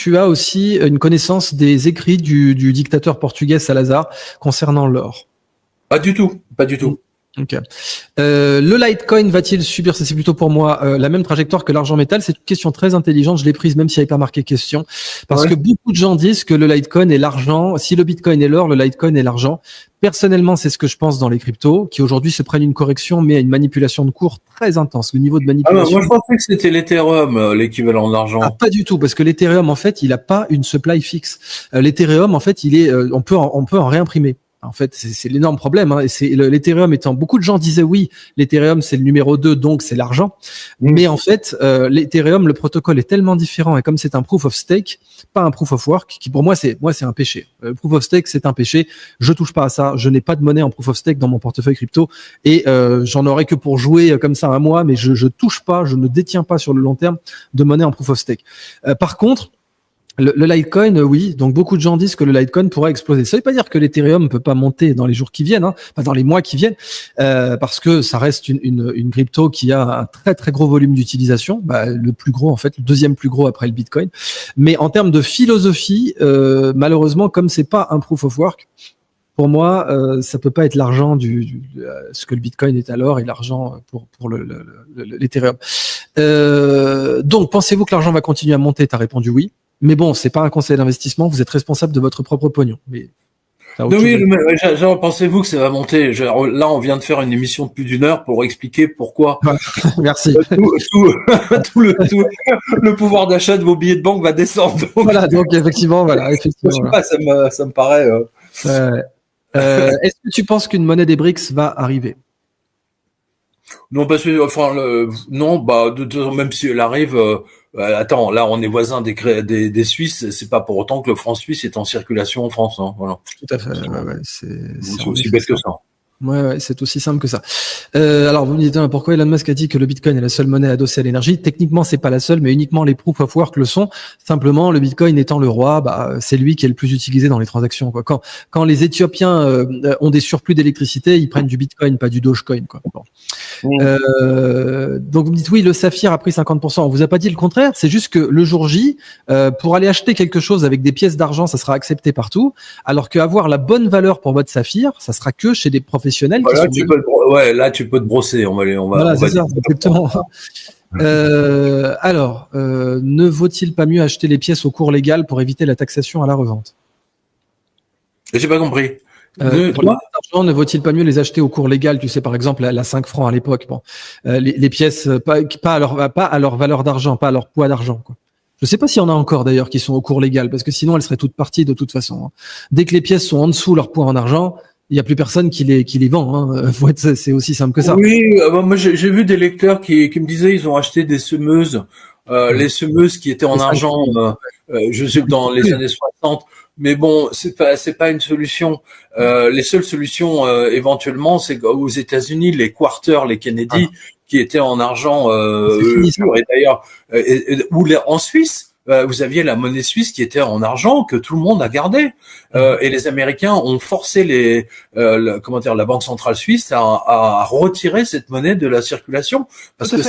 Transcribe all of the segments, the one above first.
tu as aussi une connaissance des écrits du dictateur portugais Salazar concernant l'or? Pas du tout, pas du tout. Ok. Le Litecoin va-t-il subir, ça c'est plutôt pour moi, la même trajectoire que l'argent métal? C'est une question très intelligente, je l'ai prise même s'il n'y avait pas marqué question, parce que beaucoup de gens disent que le Litecoin est l'argent, si le Bitcoin est l'or, le Litecoin est l'argent. Personnellement, c'est ce que je pense dans les cryptos, qui aujourd'hui se prennent une correction, mais à une manipulation de cours très intense. Le niveau de manipulation. Moi, je pensais que c'était l'Ethereum, l'équivalent de l'argent. Ah, pas du tout, parce que l'Ethereum, en fait, il n'a pas une supply fixe. L'Ethereum, en fait, il est, on peut en réimprimer. En fait, c'est l'énorme problème. Hein. Et c'est l'Ethereum étant, beaucoup de gens disaient oui, l'Ethereum c'est le numéro 2, donc c'est l'argent. Mais en fait, l'Ethereum, le protocole est tellement différent et comme c'est un proof of stake, pas un proof of work, qui pour moi c'est un péché. Le proof of stake c'est un péché. Je touche pas à ça. Je n'ai pas de monnaie en proof of stake dans mon portefeuille crypto et j'en aurais que pour jouer comme ça un mois, mais je touche pas, je ne détiens pas sur le long terme de monnaie en proof of stake. Par contre, le Litecoin, oui. Donc, beaucoup de gens disent que le Litecoin pourrait exploser. Ça veut pas dire que l'Ethereum ne peut pas monter dans les jours qui viennent, pas dans les mois qui viennent, parce que ça reste une crypto qui a un très, très gros volume d'utilisation. Le plus gros, en fait, le deuxième plus gros après le Bitcoin. Mais en termes de philosophie, malheureusement, comme c'est pas un proof of work, pour moi, ça peut pas être l'argent ce que le Bitcoin est alors et l'argent pour l'Ethereum. Donc, pensez-vous que l'argent va continuer à monter? T'as répondu oui. Mais bon, c'est pas un conseil d'investissement, vous êtes responsable de votre propre pognon. Mais genre, pensez-vous que ça va monter? Là, on vient de faire une émission de plus d'une heure pour expliquer pourquoi. Merci. Tout le pouvoir d'achat de vos billets de banque va descendre. Donc effectivement. Je sais pas, ça me paraît. Est-ce que tu penses qu'une monnaie des BRICS va arriver? Non, parce que, non, même si elle arrive, attends, là, on est voisins des Suisses, c'est pas pour autant que le franc suisse est en circulation en France, hein, voilà. Tout à fait, c'est aussi bête que ça. Ouais, c'est aussi simple que ça. Alors, vous me dites pourquoi Elon Musk a dit que le Bitcoin est la seule monnaie adossée à l'énergie. Techniquement, c'est pas la seule, mais uniquement les proof of work le sont. Simplement, le Bitcoin étant le roi, c'est lui qui est le plus utilisé dans les transactions, quoi. Quand les Éthiopiens ont des surplus d'électricité, ils prennent du Bitcoin, pas du Dogecoin, quoi. Bon. Donc vous me dites oui, le saphir a pris 50%. On vous a pas dit le contraire. C'est juste que le jour J, pour aller acheter quelque chose avec des pièces d'argent, ça sera accepté partout, alors qu'avoir la bonne valeur pour votre saphir, ça sera que chez des professionnels. Là, tu peux te brosser. Voilà, c'est ça, exactement. Alors, ne vaut-il pas mieux acheter les pièces au cours légal pour éviter la taxation à la revente? J'ai pas compris. Pour l'argent, ne vaut-il pas mieux les acheter au cours légal? Tu sais, par exemple, à 5 francs à l'époque. Bon, les pièces pas à leur valeur d'argent, pas à leur poids d'argent, quoi. Je sais pas s'il y en a encore d'ailleurs qui sont au cours légal, parce que sinon elles seraient toutes parties de toute façon. Hein. Dès que les pièces sont en dessous leur poids en argent, il y a plus personne qui les vend. Hein. C'est aussi simple que ça. Oui, moi j'ai vu des lecteurs qui me disaient ils ont acheté des semeuses, les semeuses qui étaient en argent, je sais dans les années 60. Mais bon, c'est pas une solution. Les seules solutions éventuellement, c'est aux États-Unis les Quarter, les Kennedy, qui étaient en argent pur. Et d'ailleurs, en Suisse. Vous aviez la monnaie suisse qui était en argent que tout le monde a gardé et les Américains ont forcé la banque centrale suisse à retirer cette monnaie de la circulation parce que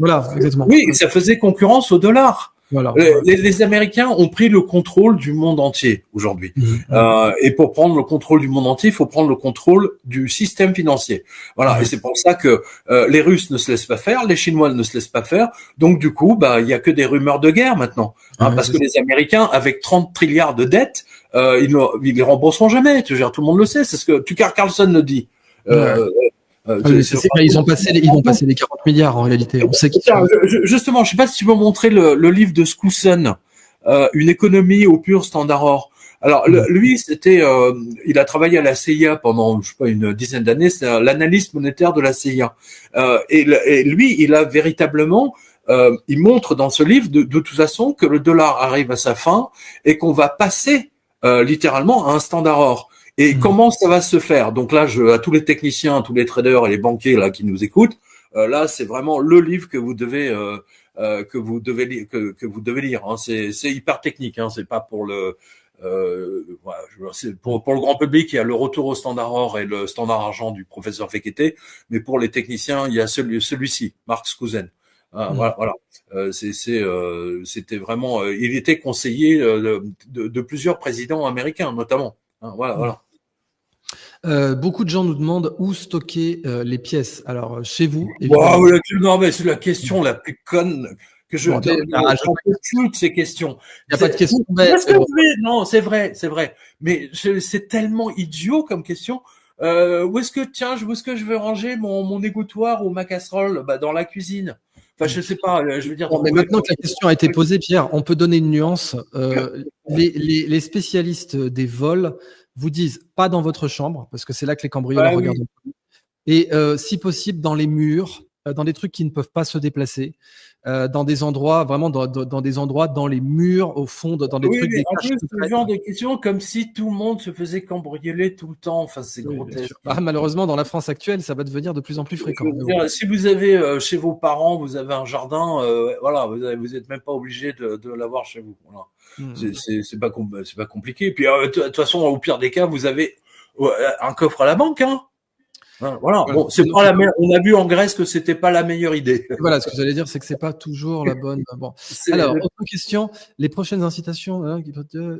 voilà, exactement. Oui, ça faisait concurrence au dollar. Voilà. Les Américains ont pris le contrôle du monde entier aujourd'hui. Et pour prendre le contrôle du monde entier, il faut prendre le contrôle du système financier. Voilà. Et c'est pour ça que les Russes ne se laissent pas faire, les Chinois ne se laissent pas faire. Donc du coup, il y a que des rumeurs de guerre maintenant, parce que les Américains, avec 30 trilliards de dettes, ils les rembourseront jamais. Tout le monde le sait. C'est ce que Tucker Carlson le dit. Ils vont passer les 40 milliards en réalité. On sait justement, je sais pas si tu peux montrer le livre de Skousen, Une économie au pur standard or. Alors lui, il a travaillé à la CIA pendant une dizaine d'années. C'est l'analyste monétaire de la CIA. Et lui, il a véritablement, il montre dans ce livre de toute façon que le dollar arrive à sa fin et qu'on va passer littéralement à un standard or. Et comment ça va se faire? Donc là, à tous les techniciens, tous les traders et les banquiers là qui nous écoutent, là c'est vraiment le livre que vous devez lire. Hein. C'est hyper technique. Hein. C'est pas pour c'est pour le grand public. Il y a le retour au standard or et le standard argent du professeur Fekete, mais pour les techniciens, il y a celui-ci, Mark Skousen. Voilà. C'était vraiment. Il était conseiller de plusieurs présidents américains, notamment. Voilà. Beaucoup de gens nous demandent où stocker les pièces. Alors, chez vous, Wow, évidemment. non, mais c'est la question la plus conne que je. Bon, J'en peux plus de ces questions. Il n'y a pas de question. Non, c'est vrai. Mais c'est tellement idiot comme question. Où est-ce que je vais ranger mon égouttoir ou ma casserole? Bah, dans la cuisine. Enfin, je sais pas. Je veux dire. Bon, mais maintenant que la question a été posée, Pierre, on peut donner une nuance. Les spécialistes des vols vous disent pas dans votre chambre, parce que c'est là que les cambrioleurs regardent. Et si possible, dans les murs, dans des trucs qui ne peuvent pas se déplacer, dans des endroits, vraiment dans des endroits, dans les murs, au fond, dans des trucs. Mais en plus, ce genre de questions, comme si tout le monde se faisait cambrioler tout le temps. Enfin, c'est grotesque. Malheureusement, dans la France actuelle, ça va devenir de plus en plus fréquent. Si vous avez chez vos parents, vous avez un jardin, voilà, vous n'êtes même pas obligé de l'avoir chez vous. Voilà. C'est pas compliqué. Puis de toute façon, au pire des cas, vous avez un coffre à la banque, hein. Voilà. Bon, c'est pas on a vu en Grèce que c'était pas la meilleure idée. Voilà, ce que j'allais dire, c'est que c'est pas toujours la bonne. Bon. Alors, autre question. Les prochaines incitations,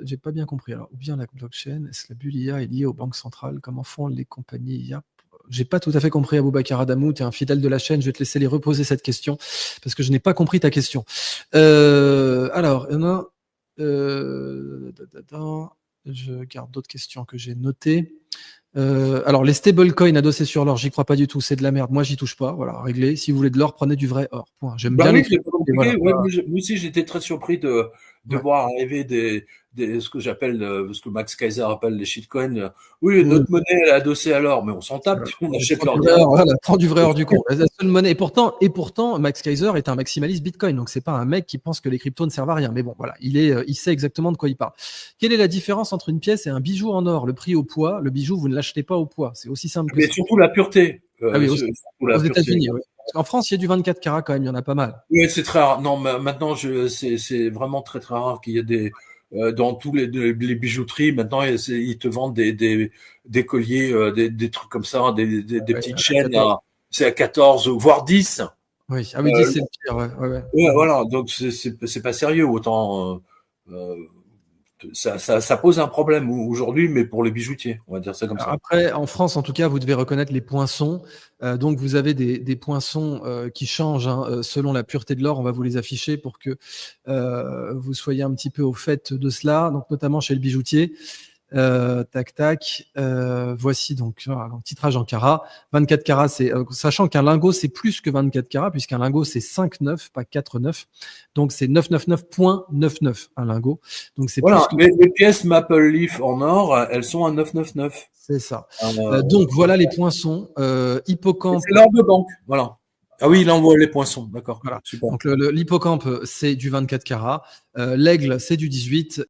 j'ai pas bien compris. Alors, ou bien la blockchain, est-ce que la bulle IA est liée aux banques centrales? Comment font les compagnies IA? J'ai pas tout à fait compris, Aboubacar Adamou, tu es un fidèle de la chaîne, je vais te laisser les reposer cette question, parce que je n'ai pas compris ta question. Alors, il y en a. Je garde d'autres questions que j'ai notées. Alors, les stablecoins adossés sur l'or, j'y crois pas du tout, c'est de la merde. Moi, j'y touche pas. Voilà, réglé. Si vous voulez de l'or, prenez du vrai or. Point. J'aime bien les moi aussi, j'étais très surpris de voir arriver ce que j'appelle, ce que Max Kaiser appelle les shitcoins. Oui, notre monnaie est adossée à l'or, mais on s'en tape. On achète l'or. Voilà, prends du vrai or du compte. La seule monnaie. Et pourtant, Max Kaiser est un maximaliste Bitcoin. Donc, c'est pas un mec qui pense que les cryptos ne servent à rien. Mais bon, voilà, il sait exactement de quoi il parle. Quelle est la différence entre une pièce et un bijou en or? Le prix au poids. Le bijou, vous ne l'achetez pas au poids. C'est aussi simple que ça. Mais surtout la pureté. Oui, aussi. Aux États-Unis, oui. En France, il y a du 24 carats quand même, il y en a pas mal. Oui, c'est très rare. Non, maintenant, c'est vraiment très très rare qu'il y ait dans tous les bijouteries. Maintenant, ils te vendent des colliers, des trucs comme ça, des petites chaînes. C'est à 14, voire 10. Oui, 10, c'est le pire. Ouais, voilà. Donc c'est pas sérieux. Autant ça pose un problème aujourd'hui, mais pour les bijoutiers, on va dire ça comme ça. Après, en France, en tout cas, vous devez reconnaître les poinçons. Donc, vous avez des poinçons qui changent selon la pureté de l'or. On va vous les afficher pour que vous soyez un petit peu au fait de cela. Donc, notamment chez le bijoutier. Voici donc un titrage en carats. 24 carats, sachant qu'un lingot c'est plus que 24 carats, puisqu'un lingot c'est 5,9, pas 4,9. Donc c'est 999.99 un lingot. Donc c'est voilà, plus que... les pièces Maple Leaf en or, elles sont à 999. C'est ça. Donc voilà les poinçons. Hippocampe. C'est l'or de banque, voilà. Ah oui, il envoie les poinçons, d'accord. Voilà. Donc l'hippocampe, c'est du 24 carats. L'aigle, c'est du 18.